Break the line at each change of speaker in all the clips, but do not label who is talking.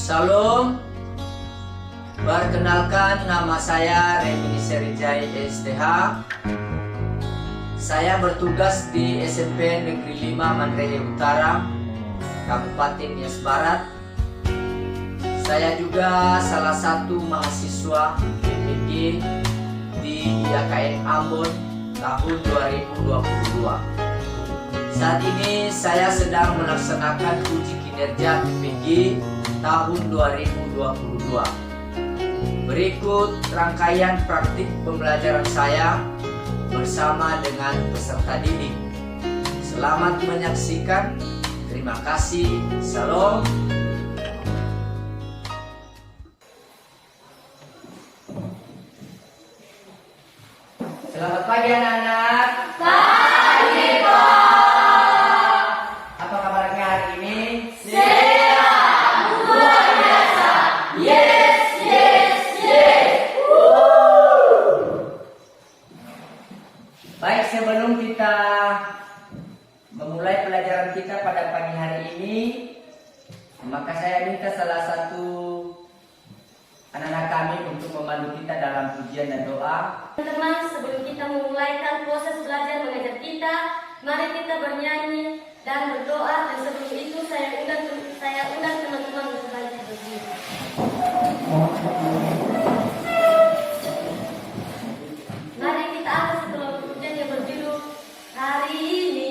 Salam. Perkenalkan, nama saya Remi Serijai STH. Saya bertugas di SMP Negeri 5 Mandrehe Utara, Kabupaten Nias Barat. Saya juga salah satu mahasiswa PPG di IAKN Ambon tahun 2022. Saat ini saya sedang melaksanakan uji kinerja PPG tahun 2022. Berikut rangkaian praktik pembelajaran saya bersama dengan peserta didik. Selamat menyaksikan. Terima kasih. Salam. Selamat pagi anak-anak.
Pagi, Pak.
Apa kabarnya hari ini?
Sehat, luar biasa. Yes, yes, yes.
Baik, sebelum kita memulai pelajaran kita pada pagi hari ini, maka saya minta salah satu anak-anak kami untuk memandu kita dalam pujian dan doa.
Teman-teman, sebelum kita memulaikan proses belajar mengajar kita, mari kita bernyanyi dan berdoa. Dan sebelum itu saya undang teman-teman untuk belajar berdiri. Mari kita angkat setelah pujian yang berjudul Hari Ini.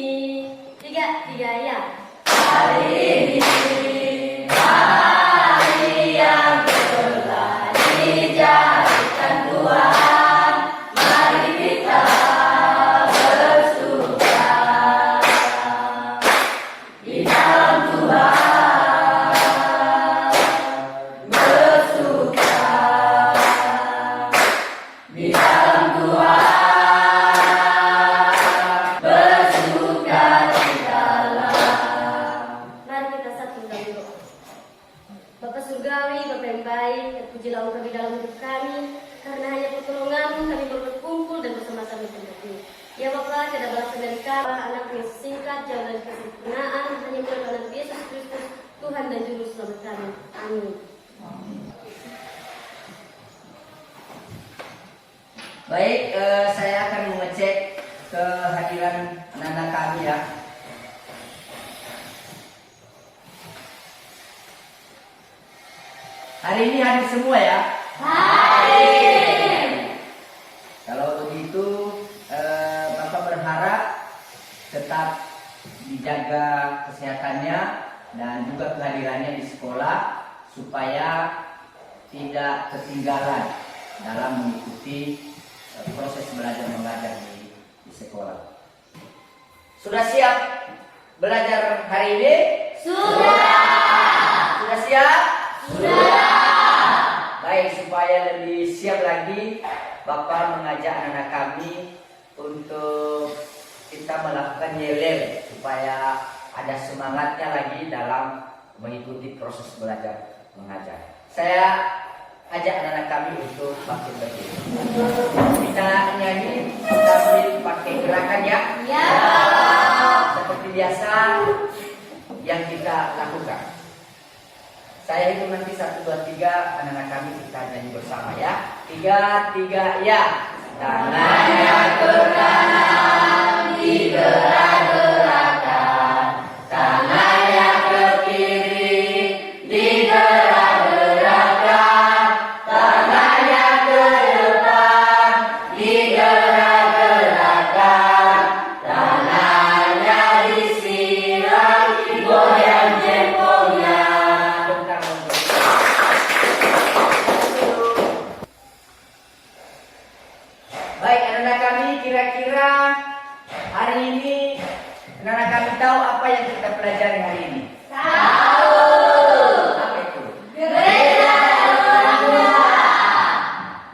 Tiga ya. Hari ini, hari yang telah dijadikan Tuhan, mari kita bersuka di dalam Tuhan, bersuka di dalam Tuhan, bersuka di dalam. Mari kita satu dalam doa. Bapa Surgawi, Bapa yang baik, terpujilah Engkau di dalam hidup kami, karena hanya pertolongan-Mu kami berkumpul dan bersama-sama di tempat ini. Ya Bapa, tidak balasan dari kami, anak yang singkat, jauh dari kesempurnaan, hanya melalui anak Yesus Kristus, Tuhan dan Juru Selamat kami. Amin.
Baik, saya akan mengecek kehadiran anak-anak kami ya. Hari ini hadir semua ya.
Hadir.
Kalau begitu, Bapak berharap tetap dijaga kesehatannya dan juga kehadirannya di sekolah supaya tidak ketinggalan dalam mengikuti proses belajar mengajar di sekolah. Sudah siap belajar hari ini?
Sudah.
Sudah siap?
Sudah.
Baik, supaya lebih siap lagi, Bapak mengajak anak-anak kami untuk kita melakukan yel supaya ada semangatnya lagi dalam mengikuti proses belajar mengajar. Saya ajak anak-anak kami untuk bangkit berdiri. Kita nyanyi sambil pakai gerakan ya.
Ya.
Seperti biasa yang kita lakukan. Saya hitung nanti 1, 2, 3, anak-anak kami kita nyanyi bersama ya. 3, 3, ya. Tangannya ke kanan, digerak-gerakkan. Tangannya ke kiri, digerak-gerakkan. Tangannya ke depan, digerak-gerakkan. Tangannya disiram, goyang jempolnya. Baik anak-anak kami, kira-kira hari ini anak-anak kami tahu apa yang kita pelajari hari ini?
Tahu.
Apa itu?
Gereja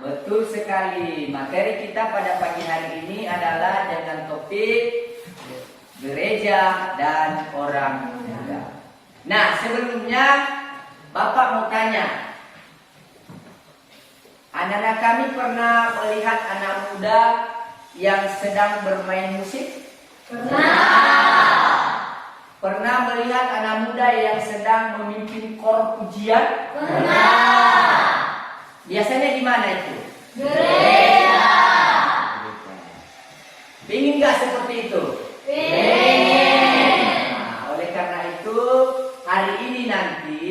Betul sekali. Materi kita pada pagi hari ini adalah dengan topik gereja dan orang muda. Nah, sebelumnya Bapak mau tanya, anak-anak kami pernah melihat anak muda yang sedang bermain musik?
Pernah.
Pernah melihat anak muda yang sedang memimpin kor pujian?
Pernah.
Biasanya di mana itu?
Gereja.
Ingin nggak seperti itu?
Pengen.
Nah, oleh karena itu hari ini nanti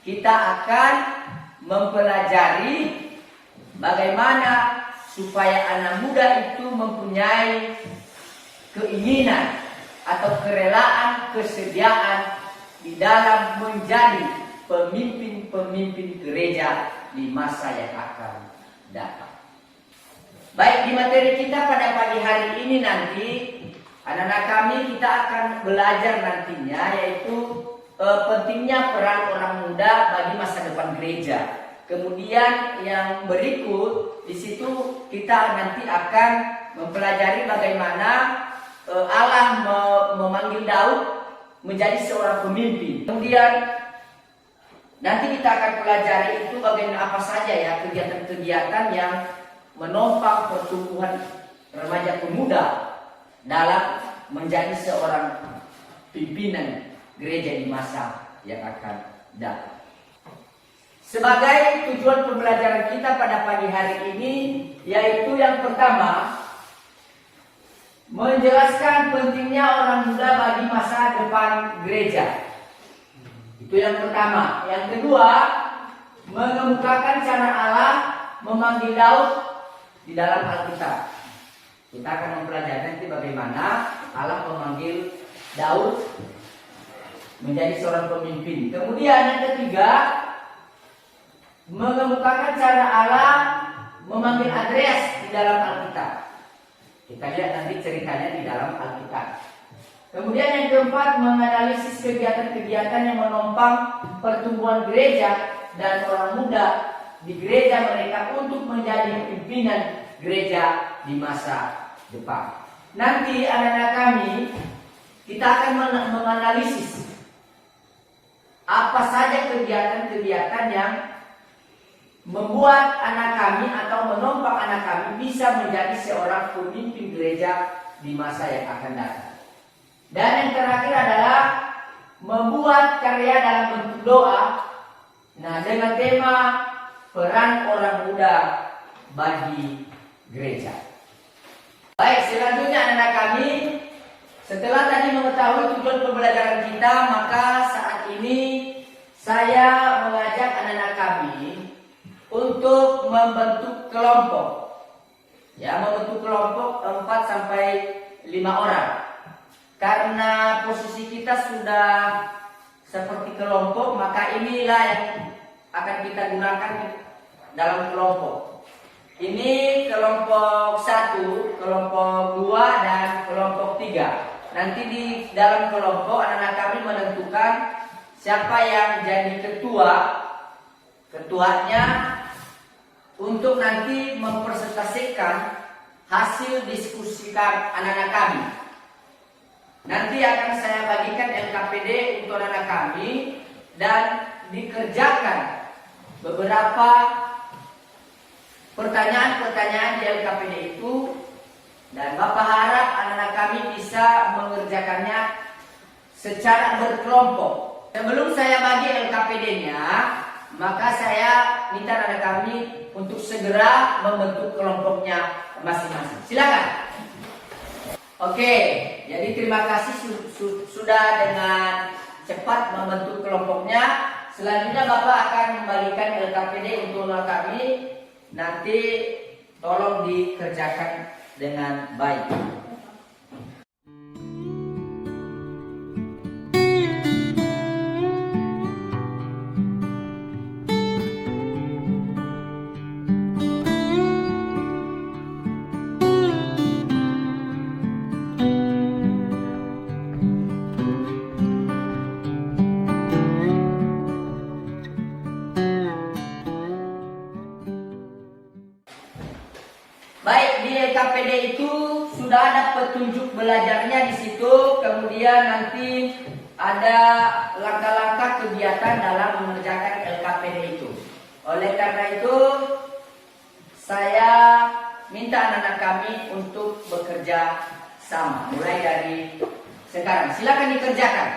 kita akan mempelajari bagaimana supaya anak muda itu mempunyai keinginan atau kerelaan, kesediaan di dalam menjadi pemimpin-pemimpin gereja di masa yang akan datang. Baik, di materi kita pada pagi hari ini nanti anak-anak kami kita akan belajar nantinya yaitu pentingnya peran orang muda bagi masa depan gereja. Kemudian yang berikut di situ kita nanti akan mempelajari bagaimana Allah memanggil Daud menjadi seorang pemimpin. Kemudian nanti kita akan pelajari itu bagaimana apa saja ya kegiatan-kegiatan yang menopang pertumbuhan remaja pemuda dalam menjadi seorang pimpinan gereja di masa yang akan datang. Sebagai tujuan pembelajaran kita pada pagi hari ini, yaitu yang pertama, menjelaskan pentingnya orang muda bagi masa depan gereja. Itu yang pertama. Yang kedua, mengemukakan cara Allah memanggil Daud di dalam Alkitab. Kita akan mempelajari nanti bagaimana Allah memanggil Daud menjadi seorang pemimpin. Kemudian yang ketiga, mengemukakan cara Allah memanggil Andreas di dalam Alkitab. Kita lihat nanti ceritanya di dalam Alkitab. Kemudian yang keempat, menganalisis kegiatan-kegiatan yang menopang pertumbuhan gereja dan orang muda di gereja mereka untuk menjadi pimpinan gereja di masa depan. Nanti anak-anak kami, kita akan menganalisis apa saja kegiatan-kegiatan yang membuat anak kami atau menopang anak kami bisa menjadi seorang pemimpin gereja di masa yang akan datang. Dan yang terakhir adalah membuat karya dalam bentuk doa. Nah, dengan tema peran orang muda bagi gereja. Baik, selanjutnya anak-anak kami, setelah tadi mengetahui tujuan pembelajaran kita, maka saat ini saya mengajak anak-anak kami untuk membentuk kelompok. Ya, membentuk kelompok 4 sampai 5 orang. Karena posisi kita sudah seperti kelompok, maka inilah yang akan kita gunakan dalam kelompok. Ini kelompok 1, kelompok 2, dan kelompok 3. Nanti di dalam kelompok anak-anak kami menentukan siapa yang jadi ketuanya untuk nanti mempresentasikan hasil diskusikan anak-anak kami. Nanti akan saya bagikan LKPD untuk anak-anak kami dan dikerjakan beberapa pertanyaan-pertanyaan di LKPD itu, dan Bapak harap anak-anak kami bisa mengerjakannya secara berkelompok. Sebelum saya bagi LKPD-nya, maka saya minta anak kami untuk segera membentuk kelompoknya masing-masing. Silakan. Oke, jadi terima kasih sudah dengan cepat membentuk kelompoknya. Selanjutnya Bapak akan membagikan LKPD untuk anak kami. Nanti tolong dikerjakan dengan baik. Baik, di LKPD itu sudah ada petunjuk belajarnya di situ. Kemudian nanti ada langkah-langkah kegiatan dalam mengerjakan LKPD itu. Oleh karena itu, saya minta anak-anak kami untuk bekerja sama. Mulai dari sekarang. Silakan dikerjakan.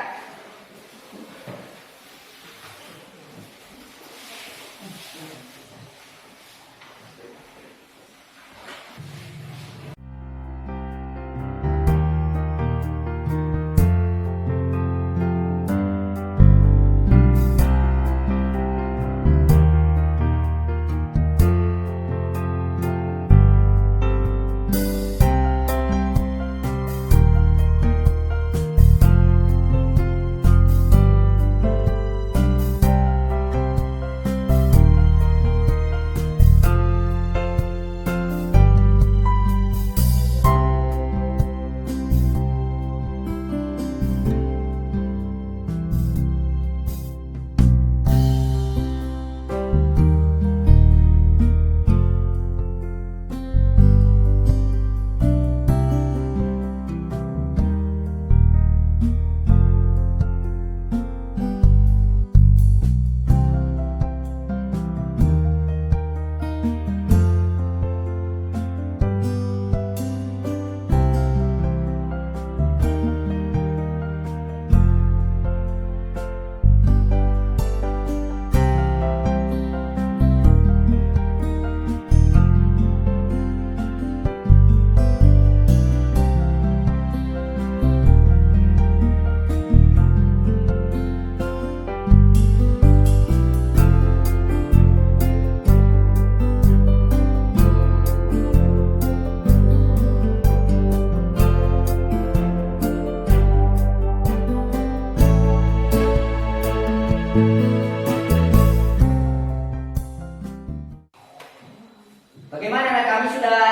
Bagaimana anak kami sudah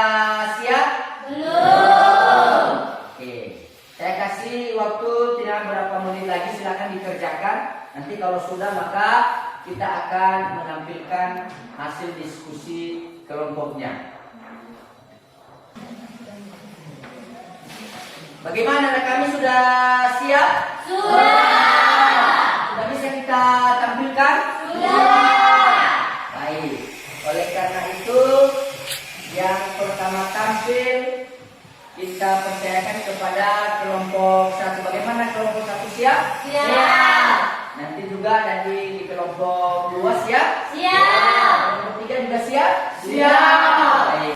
siap?
Belum.
Oke, saya kasih waktu tidak berapa menit lagi, silakan dikerjakan. Nanti kalau sudah maka kita akan menampilkan hasil diskusi kelompoknya. Bagaimana anak kami sudah siap? Sudah bisa kita tampilkan? Baik. Oleh karena itu, yang pertama tampil kita percayakan kepada kelompok 1. Bagaimana kelompok 1 siap? Nanti juga di kelompok 2 siap? Kelompok 3 juga siap? Baik.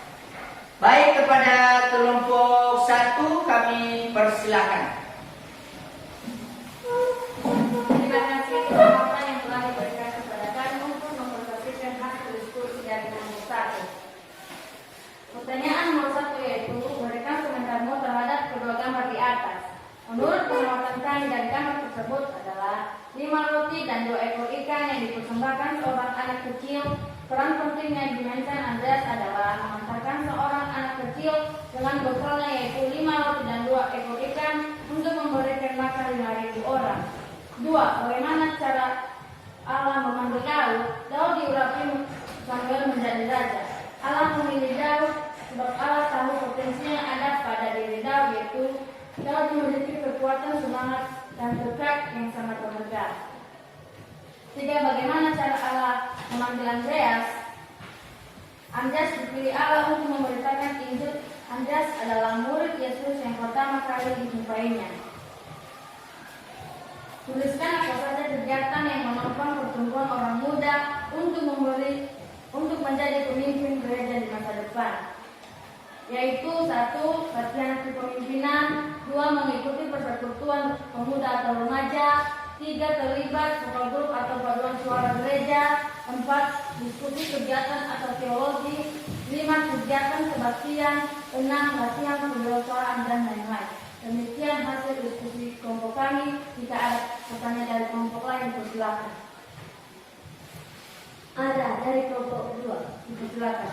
Baik, kepada kelompok 1 kami persilakan.
Terima kasih kesempatan yang telah diberikan kepada kami untuk mempresentasikan hasil diskusi dari nomor 1. Pertanyaan nomor 1 yaitu berikan komentarmu terhadap kedua gambar di atas. Menurut pengamatan kami dari gambar tersebut adalah 5 roti dan 2 ekor ikan yang dipersembahkan seorang anak kecil. Peran penting yang dimainkan Andreas adalah mengantarkan seorang anak kecil dengan bekalnya yaitu 5 roti dan 2 ekor ikan untuk memberikan makan 5.000 orang. 2. Bagaimana cara Allah memanggil Daud? Daud diurapi Samuel menjadi raja. Allah memilih Daud sebab Allah tahu potensi yang ada pada diri Daud, yaitu Daud memiliki kekuatan, semangat, dan berkat yang sangat berharga. 3. Bagaimana cara Allah memanggil Andreas? Andreas dipilih Allah untuk memberitakan Injil. Andreas adalah murid Yesus yang pertama kali dijumpainya. Tuliskan apa saja kegiatan yang menopang pertumbuhan orang muda untuk menjadi pemimpin gereja di masa depan, yaitu 1. Latihan kepemimpinan, 2. Mengikuti persekutuan pemuda atau remaja, 3. Terlibat vokal grup atau paduan suara gereja, 4. Diskusi kegiatan atau teologi, 5. Kegiatan kebaktian, 6. Latihan kewirausahaan dan lain-lain. Demikian hasil diskusi kelompok kami. Jika ada pertanyaan dari kelompok lain, persilakan. Ada dari kelompok kedua, persilakan.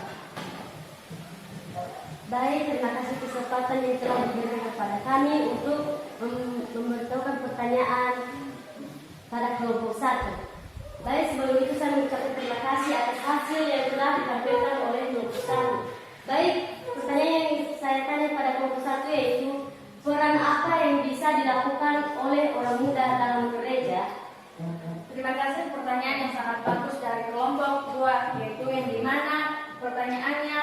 Baik, terima kasih kesempatan yang telah diberikan kepada kami untuk memberitahukan pertanyaan pada kelompok 1. Baik, sebelum itu saya mengucapkan terima kasih atas hasil yang telah ditampilkan oleh kelompok 1. Baik, pertanyaan yang saya tanya pada kelompok 1 yaitu peran apa yang bisa dilakukan oleh orang muda dalam gereja? Terima kasih, pertanyaan yang sangat bagus dari kelompok 2, yaitu yang dimana pertanyaannya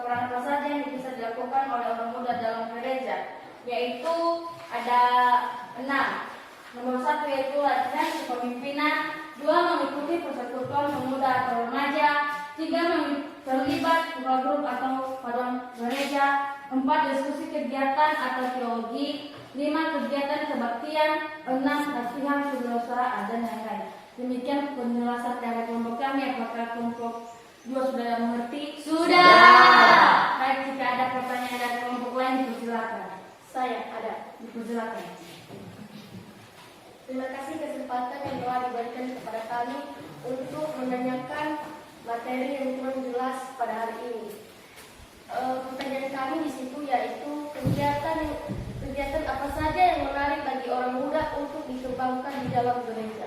peran apa saja yang bisa dilakukan oleh orang muda dalam gereja, yaitu ada
satu yaitu latihan kepemimpinan, 2 mengikuti persekutuan pemuda atau remaja, 3 terlibat buka grup atau pada gereja, 4 diskusi kegiatan atau teologi, 5 kegiatan kebaktian, 6 latihan kewirausahaan dan lain-lain. Demikian penjelasan dari kelompok kami. Apakah kelompok 2 sudah mengerti?
Sudah.
Baik, jika ada pertanyaan dari kelompok lain dipersilakan.
Saya ada.
Dipersilakan.
Terima kasih kesempatan yang telah diberikan kepada kami untuk menanyakan materi yang kurang jelas pada hari ini. Pertanyaan kami di situ yaitu kegiatan apa saja yang menarik bagi orang muda untuk dikembangkan di dalam gereja.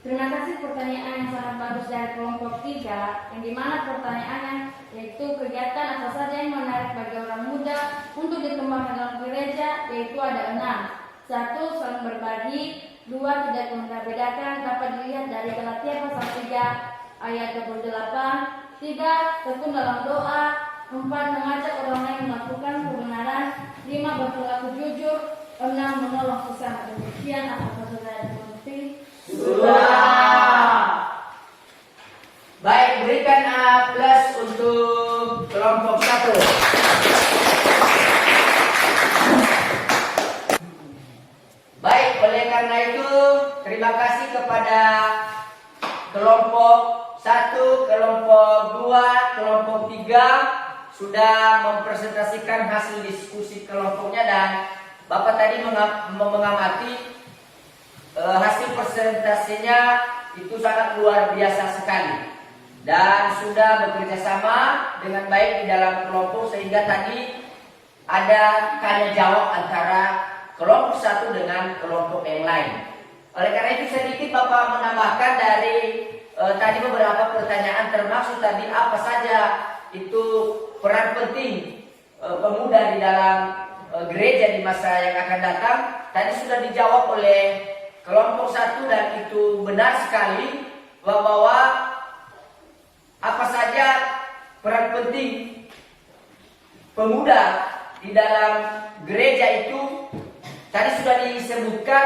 Terima kasih pertanyaan yang sangat bagus dari kelompok 3, yang dimana pertanyaannya yaitu kegiatan apa saja yang menarik bagi orang muda untuk dikembangkan dalam gereja, yaitu ada 6. 1. Saling berbagi. 2. Tidak membeda-bedakan, dapat dilihat dari Galatia pasal 3 ayat 28. 3. Tekun dalam doa. 4. Mengajak orang lain melakukan kebenaran. 5. Berperilaku jujur. 6. Menolong sesama. Demikian apakah saudara mengerti?
Sudah. Baik, berikan A+ untuk kelompok 1. Baik, oleh karena itu terima kasih kepada kelompok 1, kelompok 2, kelompok 3 sudah mempresentasikan hasil diskusi kelompoknya, dan Bapak tadi mengamati hasil presentasinya itu sangat luar biasa sekali dan sudah bekerja sama dengan baik di dalam kelompok, sehingga tadi ada tanya jawab antara kelompok 1 dengan kelompok yang lain. Oleh karena itu sedikit Bapak menambahkan dari tadi beberapa pertanyaan, termasuk tadi apa saja itu peran penting pemuda di dalam gereja di masa yang akan datang. Tadi sudah dijawab oleh kelompok 1 dan itu benar sekali bahwa apa saja peran penting pemuda di dalam gereja itu tadi sudah disebutkan,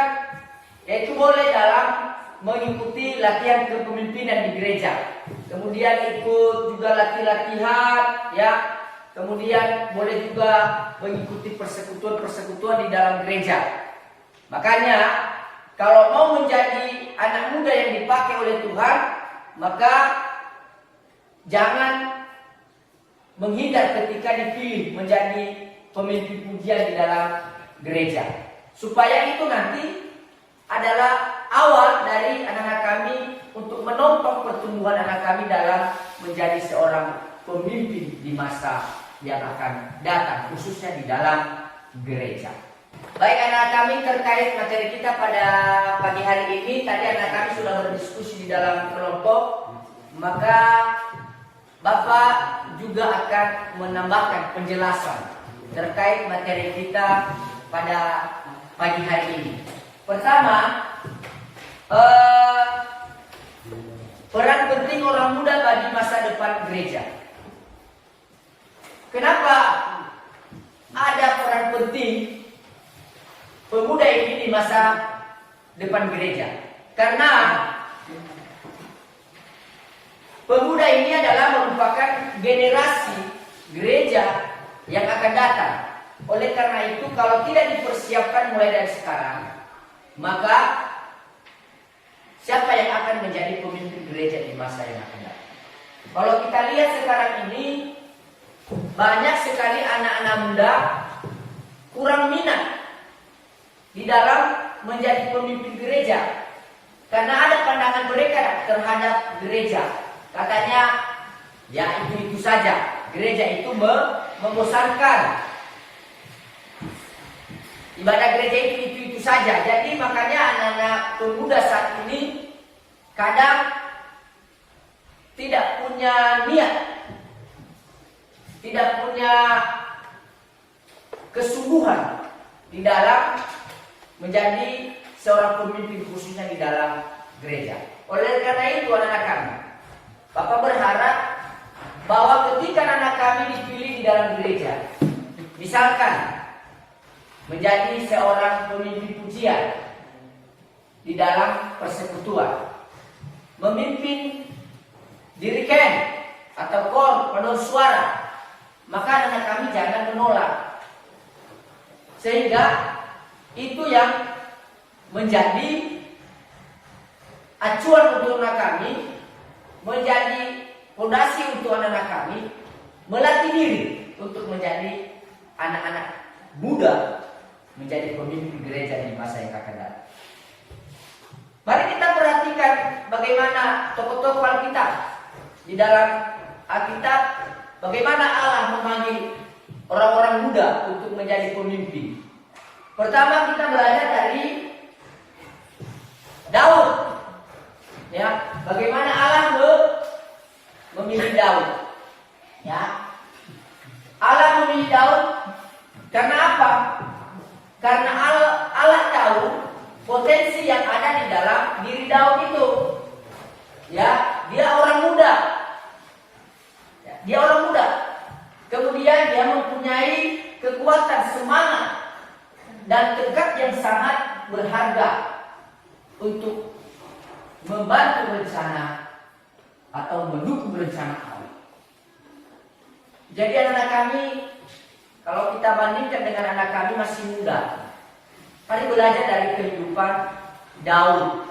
yaitu boleh dalam mengikuti latihan kepemimpinan di gereja, kemudian ikut juga latihan, ya, kemudian boleh juga mengikuti persekutuan-persekutuan di dalam gereja. Makanya kalau mau menjadi anak muda yang dipakai oleh Tuhan, maka jangan menghindar ketika dipilih menjadi pemimpin pujian di dalam gereja. Supaya itu nanti adalah awal dari anak-anak kami untuk menopang pertumbuhan anak kami dalam menjadi seorang pemimpin di masa yang akan datang, khususnya di dalam gereja. Baik anak kami, terkait materi kita pada pagi hari ini, tadi anak kami sudah berdiskusi di dalam kelompok, maka Bapak juga akan menambahkan penjelasan terkait materi kita pada pagi hari ini. Pertama, peran penting orang muda bagi masa depan gereja. Kenapa ada peran penting pemuda ini di masa depan gereja? Karena pemuda ini adalah merupakan generasi gereja yang akan datang. Oleh karena itu, kalau tidak dipersiapkan mulai dari sekarang, maka siapa yang akan menjadi pemimpin gereja di masa yang akan datang? Kalau kita lihat sekarang ini, banyak sekali anak-anak muda kurang minat di dalam menjadi pemimpin gereja, karena ada pandangan mereka terhadap gereja. Katanya, ya itu saja, gereja itu membosankan, ibadah gereja itu saja. Jadi makanya anak-anak pemuda saat ini kadang tidak punya niat, tidak punya kesungguhan di dalam menjadi seorang pemimpin, khususnya di dalam gereja. Oleh karena itu anak-anak kami, Bapak berharap bahwa ketika anak kami dipilih di dalam gereja, misalkan menjadi seorang pemimpin pujian, di dalam persekutuan, memimpin diriken atau kor paduan suara, maka anak kami jangan menolak. Sehingga itu yang menjadi acuan untuk anak kami, menjadi fondasi untuk anak-anak kami, melatih diri untuk menjadi anak-anak muda, menjadi pemimpin gereja di masa yang akan datang. Mari kita perhatikan bagaimana tokoh-tokoh Alkitab di dalam Alkitab, bagaimana Allah memanggil orang-orang muda untuk menjadi pemimpin. Pertama kita belajar dari Daud. Ya, bagaimana Allah memilih Daud. Ya. Allah memilih Daud karena apa? Karena Allah tahu potensi yang ada di dalam diri Daud itu. Ya, dia orang muda. Ya, dia orang muda. Kemudian dia mempunyai kekuatan semangat dan tekad yang sangat berharga untuk membantu rencana atau mendukung rencana Allah. Jadi anak-anak kami, kalau kita bandingkan dengan anak kami masih muda, mari belajar dari kehidupan Daud.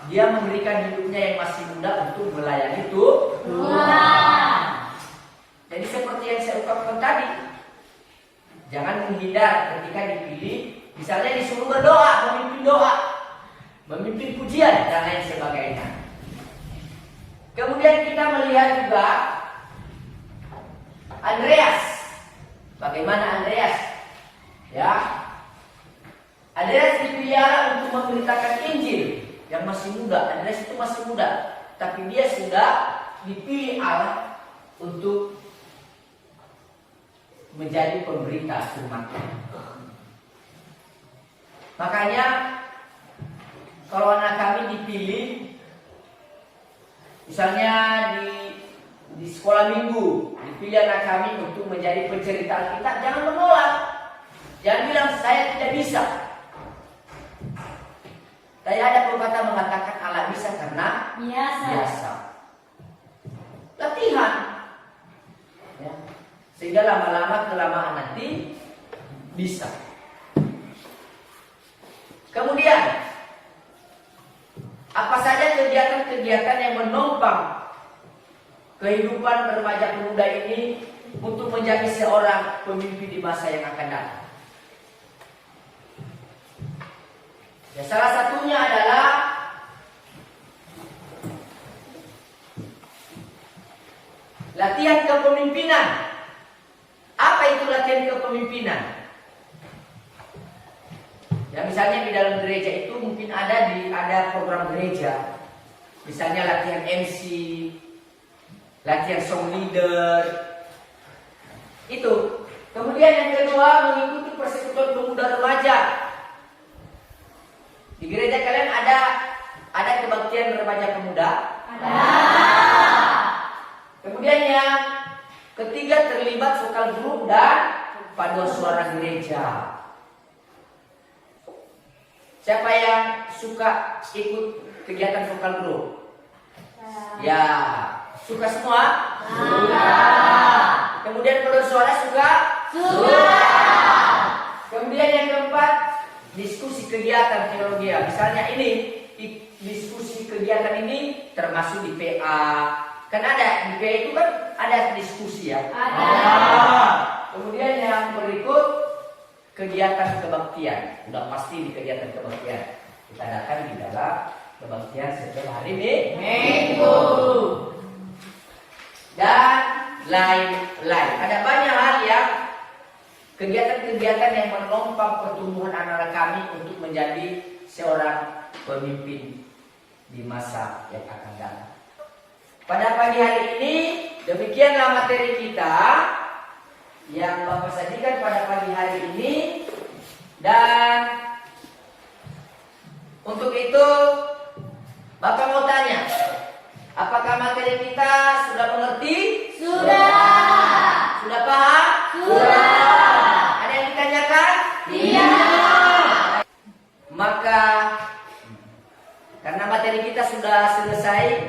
Dia memberikan hidupnya yang masih muda untuk melayani Tuhan. Jadi seperti yang saya ungkapkan tadi, jangan menghindar ketika dipilih. Misalnya disuruh berdoa, memimpin doa, memimpin pujian dan lain sebagainya. Kemudian kita melihat juga Andreas. Bagaimana Andreas? Ya, Andreas dipilih untuk memberitakan Injil yang masih muda. Andreas itu masih muda, tapi dia sudah dipilih Allah untuk menjadi pemberita firman Tuhan. Makanya kalau anak kami dipilih, misalnya di sekolah minggu, dipilih anak kami untuk menjadi pencerita Alkitab, jangan menolak. Jangan bilang saya tidak bisa. Tapi ada pepatah mengatakan Allah bisa karena biasa. Latihan. Ya. Sehingga lama-lama kelamaan nanti bisa. Kemudian apa saja kegiatan-kegiatan yang menopang kehidupan remaja pemuda ini untuk menjadi seorang pemimpin di masa yang akan datang? Ya, salah satunya adalah latihan kepemimpinan. Apa itu latihan kepemimpinan? Ya, misalnya di dalam gereja itu mungkin ada program gereja. Misalnya latihan MC, latihan song leader. Itu. Kemudian yang kedua, mengikuti persekutuan pemuda remaja. Di gereja kalian ada kebaktian remaja pemuda? Ada. Kemudian yang ketiga, terlibat vokal grup dan paduan suara gereja. Siapa yang suka ikut kegiatan vokal grup? Ya, suka semua? Suka. Kemudian paduan suara suka? Suka. Kemudian yang keempat, diskusi kegiatan teologi. Misalnya ini, diskusi kegiatan ini termasuk di PA. Kan ada, di PA itu kan ada diskusi ya? Ada. Kemudian yang berikut, kegiatan kebaktian. Sudah pasti di kegiatan kebaktian. Kita datang di dalam kebaktian setiap hari Minggu. Dan lain-lain. Ada banyak hal yang kegiatan-kegiatan yang menopang pertumbuhan anak-anak kami untuk menjadi seorang pemimpin di masa yang akan datang. Pada pagi hari ini, demikianlah materi kita yang Bapak sajikan pada pagi hari ini. Dan untuk itu Bapak mau tanya, apakah materi kita sudah mengerti? Sudah. Sudah paham? Sudah. Ada yang ditanyakan? Tidak. Maka materi kita sudah selesai,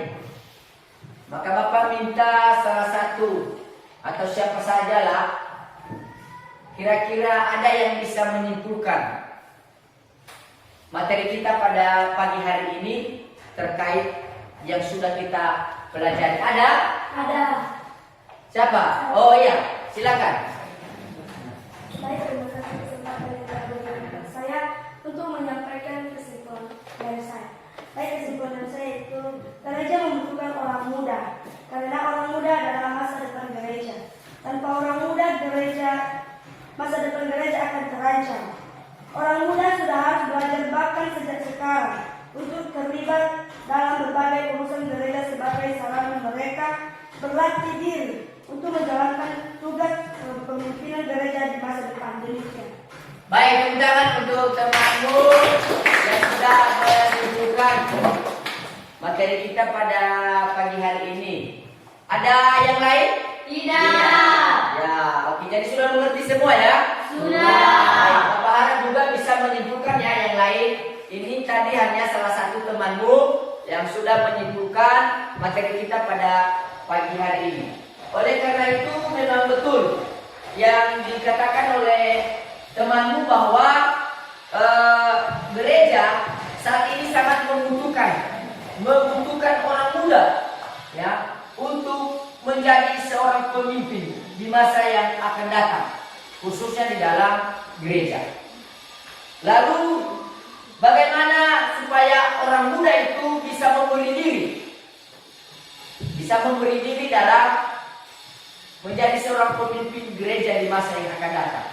maka Bapak minta salah satu atau siapa sajalah kira-kira ada yang bisa menyimpulkan materi kita pada pagi hari ini terkait yang sudah kita pelajari. Ada?
Ada.
Siapa? Oh iya, silakan.
Baik, terima kasih kesempatan yang telah diberikan saya untuk menyampaikan kesimpulan dari saya. Baik, kesimpulan saya itu gereja membutuhkan orang muda, karena orang muda adalah masa depan gereja. Tanpa orang muda, masa depan gereja akan terancam. Orang muda sudah harus belajar bahkan sejak sekarang untuk terlibat dalam berbagai urusan gereja sebagai sarana mereka berlatih diri untuk menjalankan tugas kepemimpinan gereja di masa depan. Demikian.
Baik, tepuk tangan untuk temanmu yang sudah menunjukkan materi kita pada pagi hari ini. Ada yang lain?
Tidak.
Ya, oke. Jadi sudah mengerti semua ya?
Sudah.
Baik, Bapak harap juga bisa menyimpulkan ya yang lain. Ini tadi hanya salah satu temanmu yang sudah menyimpulkan materi kita pada pagi hari ini. Oleh karena itu memang betul yang dikatakan oleh temanmu bahwa gereja saat ini sangat membutuhkan orang muda ya untuk menjadi seorang pemimpin di masa yang akan datang, khususnya di dalam gereja. Lalu bagaimana supaya orang muda itu bisa memberi diri dalam menjadi seorang pemimpin gereja di masa yang akan datang?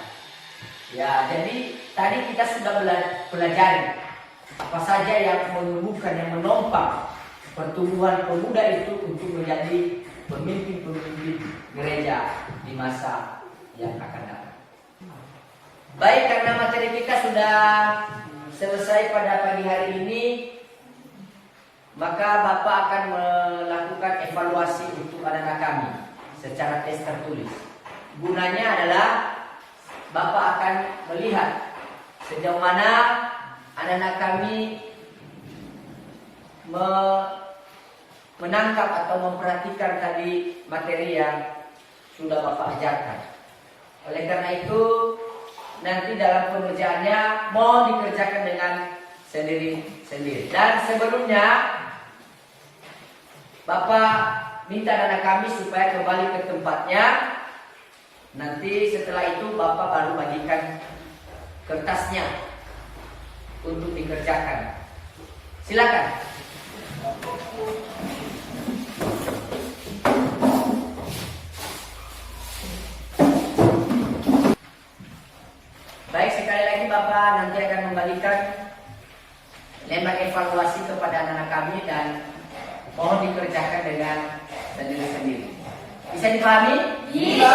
Ya, jadi tadi kita sudah pelajari apa saja yang menumbuhkan, yang menopang pertumbuhan pemuda itu untuk menjadi pemimpin-pemimpin gereja di masa yang akan datang. Baik, karena materi kita sudah selesai pada pagi hari ini, maka Bapak akan melakukan evaluasi untuk anak-anak kami secara tes tertulis. Gunanya adalah Bapak akan melihat sejauh mana anak-anak kami menangkap atau memperhatikan tadi materi yang sudah Bapak ajarkan. Oleh karena itu, nanti dalam pengerjaannya mau dikerjakan dengan sendiri-sendiri. Dan sebelumnya Bapak minta anak kami supaya kembali ke tempatnya. Nanti setelah itu Bapak baru bagikan kertasnya untuk dikerjakan. Silakan. Baik, sekali lagi Bapak nanti akan memberikan lembar evaluasi kepada anak-anak kami dan mohon dikerjakan dengan sendiri-sendiri. Bisa dipahami?
Bisa.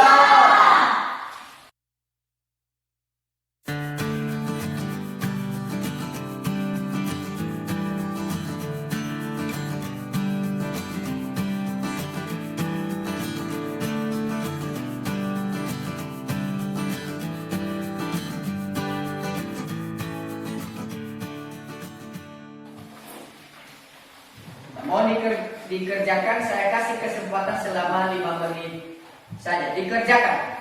Mohon dikerjakan, saya kasih kesempatan selama 5 menit saja. Dikerjakan.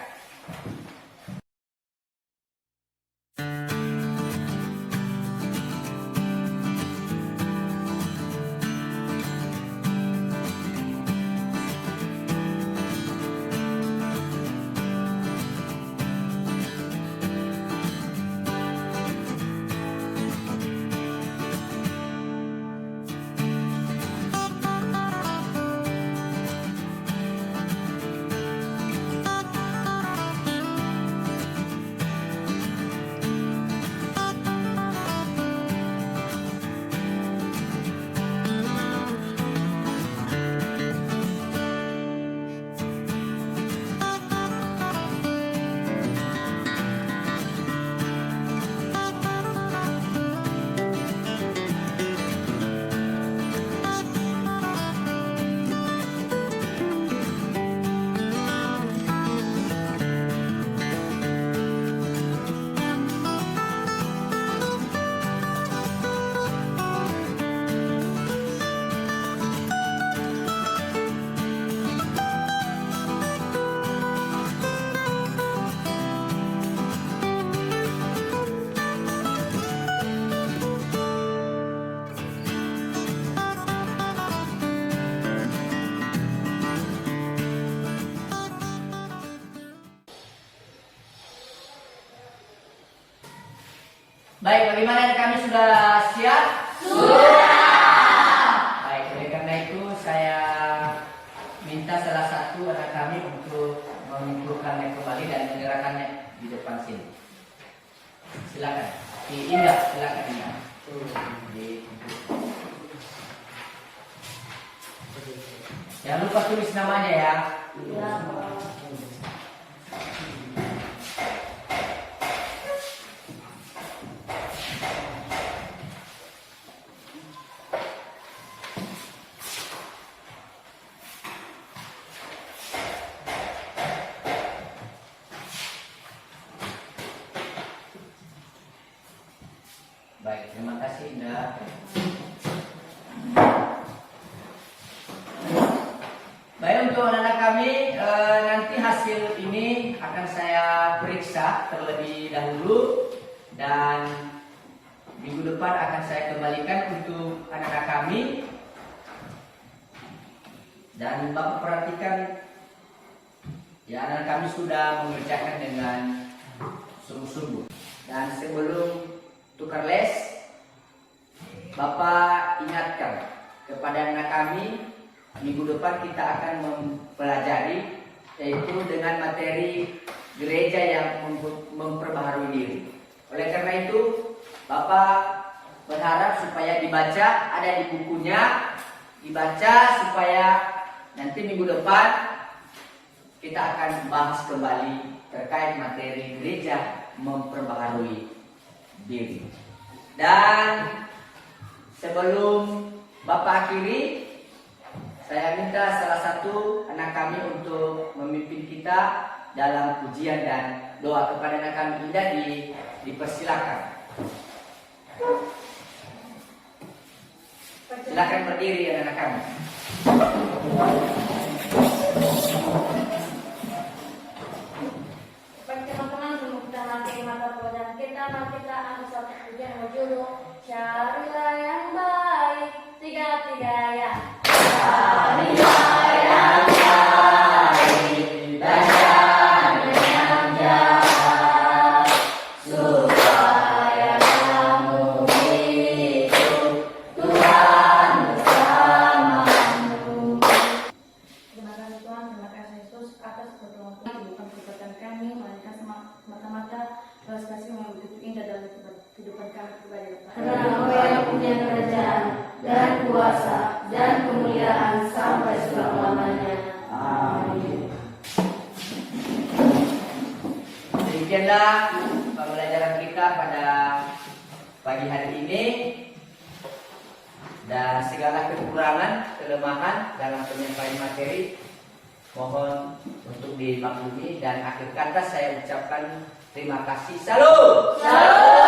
Baik, bagaimana kami sudah siap? Baik, oleh karena itu saya minta salah satu anak kami untuk mengumpulkannya kembali dan menyerahkannya di depan sini. Silakan. Indah, silakan Indah. Jangan lupa tulis namanya ya. Baik, terima kasih Indah. Baik, untuk anak-anak kami nanti hasil ini akan saya periksa terlebih dahulu dan minggu depan akan saya kembalikan untuk anak-anak kami. Dan Bapak perhatikan ya, anak kami sudah mengerjakan dengan sungguh-sungguh. Dan sebelum tukar les, Bapak ingatkan kepada anak kami, minggu depan kita akan mempelajari yaitu dengan materi gereja yang memperbaharui diri. Oleh karena itu, Bapak berharap supaya dibaca, ada di bukunya, dibaca supaya nanti minggu depan kita akan bahas kembali terkait materi gereja memperbaharui diri. Dan sebelum Bapak akhiri, saya minta salah satu anak kami untuk memimpin kita dalam pujian dan doa. Kepada anak kami Indah dipersilakan. Silakan berdiri anak-anak kami.
Baik teman-teman, sebelum kita nanti mata pelajaran kita, mari kita ambil satu pujian berjudul Carilah yang baik, tiga-tiga ya. Carilah yang baik dan jangan yang jahat, supaya kamu hidup Tuhan bersamamu. Terima kasih Tuhan, terima kasih Yesus atas pertolongan bukan kekuatan kami, melainkan semata-mata belas kasih yang begitu indah dalam kehidupan kami kepada Bapa.
Karena Engkau yang punya kerajaan dan kuasa dan kemuliaan sampai selama-lamanya. Amin.
Demikianlah pembelajaran kita pada pagi hari ini. Dan segala kekurangan, kelemahan dalam penyampaian materi mohon untuk dimaklumi. Dan akhir kata saya ucapkan terima kasih. Salam.